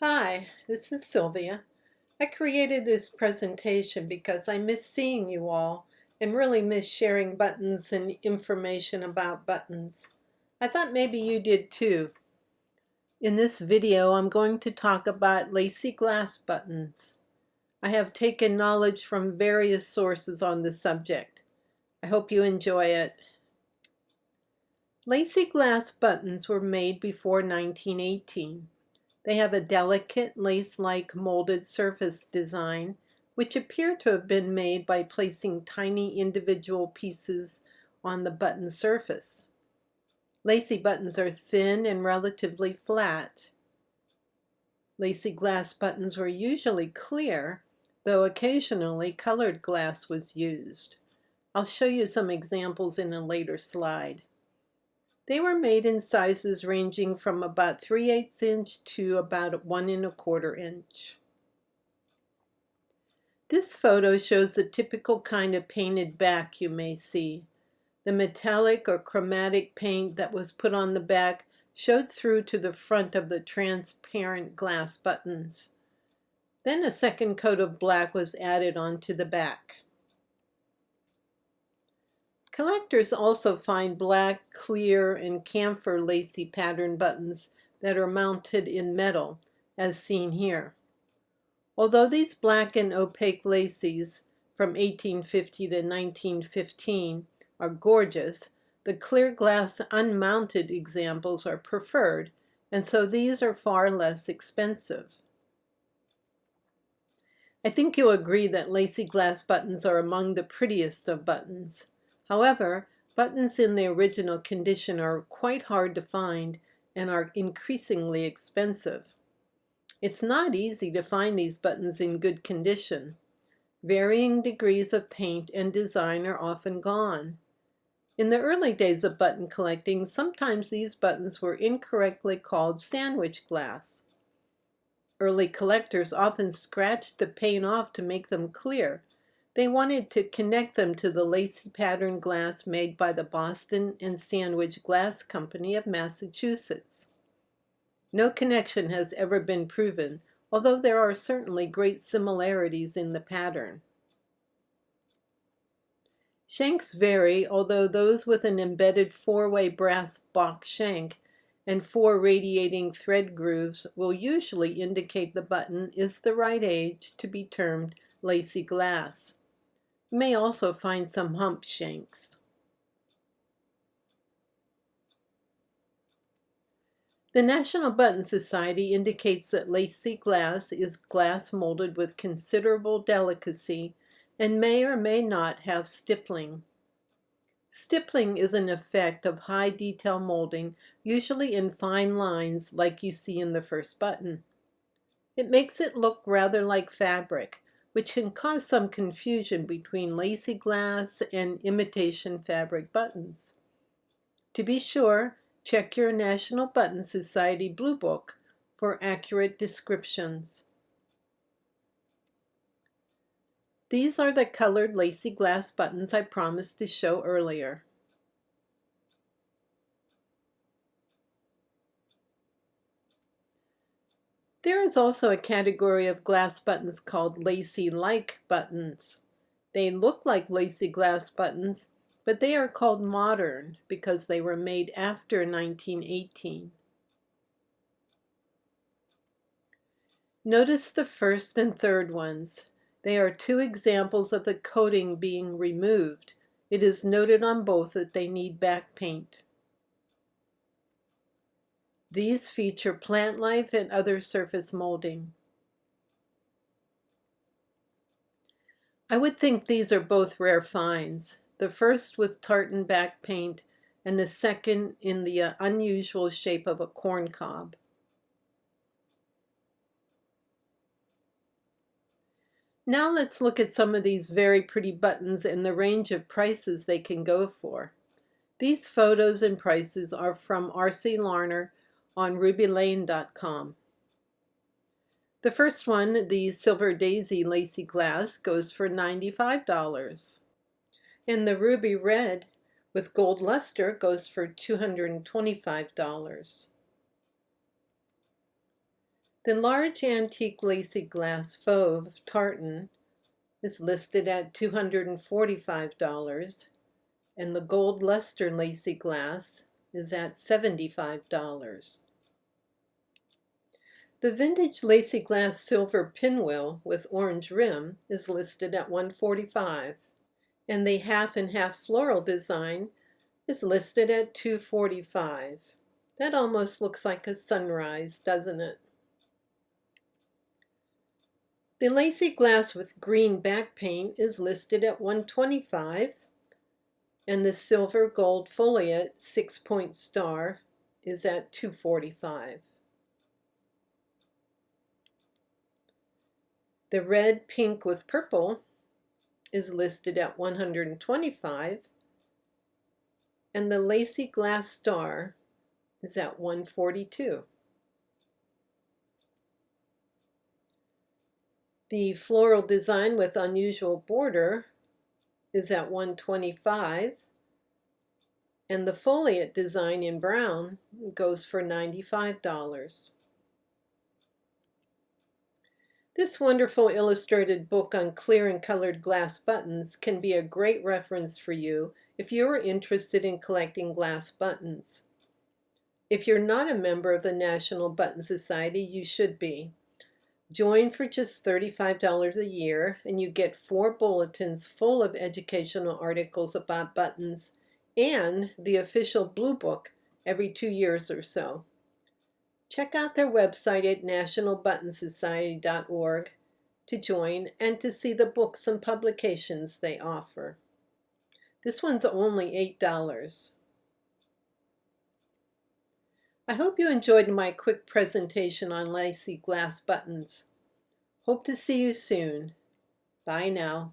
Hi, this is Sylvia. I created this presentation because I miss seeing you all and really miss sharing buttons and information about buttons. I thought maybe you did too. In this video, I'm going to talk about lacy glass buttons. I have taken knowledge from various sources on the subject. I hope you enjoy it. Lacy glass buttons were made before 1918. They have a delicate lace-like molded surface design, which appear to have been made by placing tiny individual pieces on the button surface. Lacy buttons are thin and relatively flat. Lacy glass buttons were usually clear, though occasionally colored glass was used. I'll show you some examples in a later slide. They were made in sizes ranging from about 3/8 inch to about 1 1/4 inch. This photo shows the typical kind of painted back you may see. The metallic or chromatic paint that was put on the back showed through to the front of the transparent glass buttons. Then a second coat of black was added onto the back. Collectors also find black, clear, and camphor lacy pattern buttons that are mounted in metal, as seen here. Although these black and opaque lacies from 1850 to 1915 are gorgeous, the clear glass unmounted examples are preferred, and so these are far less expensive. I think you'll agree that lacy glass buttons are among the prettiest of buttons. However, buttons in the original condition are quite hard to find and are increasingly expensive. It's not easy to find these buttons in good condition. Varying degrees of paint and design are often gone. In the early days of button collecting, sometimes these buttons were incorrectly called sandwich glass. Early collectors often scratched the paint off to make them clear. They wanted to connect them to the lacy pattern glass made by the Boston and Sandwich Glass Company of Massachusetts. No connection has ever been proven, although there are certainly great similarities in the pattern. Shanks vary, although those with an embedded four-way brass box shank and 4 radiating thread grooves will usually indicate the button is the right age to be termed lacy glass. You may also find some hump shanks. The National Button Society indicates that lacy glass is glass molded with considerable delicacy and may or may not have stippling. Stippling is an effect of high detail molding, usually in fine lines like you see in the first button. It makes it look rather like fabric, which can cause some confusion between lacy glass and imitation fabric buttons. To be sure, check your National Button Society Blue Book for accurate descriptions. These are the colored lacy glass buttons I promised to show earlier. There is also a category of glass buttons called lacy-like buttons. They look like lacy glass buttons, but they are called modern because they were made after 1918. Notice the first and third ones. They are 2 examples of the coating being removed. It is noted on both that they need back paint. These feature plant life and other surface molding. I would think these are both rare finds, the first with tartan back paint and the second in the unusual shape of a corn cob. Now let's look at some of these very pretty buttons and the range of prices they can go for. These photos and prices are from R.C. Larner on rubylane.com. The first one, the Silver Daisy Lacy Glass, goes for $95. And the Ruby Red with gold luster goes for $225. The large antique lacy glass fauve tartan is listed at $245, and the gold luster lacy glass is at $75. The vintage lacy glass silver pinwheel with orange rim is listed at $145, and the half and half floral design is listed at $245. That almost looks like a sunrise, doesn't it? The lacy glass with green back paint is listed at $125, and the silver gold foliate 6-point star is at $245. The red, pink with purple is listed at $125, and the lacy glass star is at $142. The floral design with unusual border is at $125, and the foliate design in brown goes for $95. This wonderful illustrated book on clear and colored glass buttons can be a great reference for you if you are interested in collecting glass buttons. If you're not a member of the National Button Society, you should be. Join for just $35 a year, and you get 4 bulletins full of educational articles about buttons and the official Blue Book every 2 years or so. Check out their website at nationalbuttonsociety.org to join and to see the books and publications they offer. This one's only $8. I hope you enjoyed my quick presentation on lacy glass buttons. Hope to see you soon. Bye now.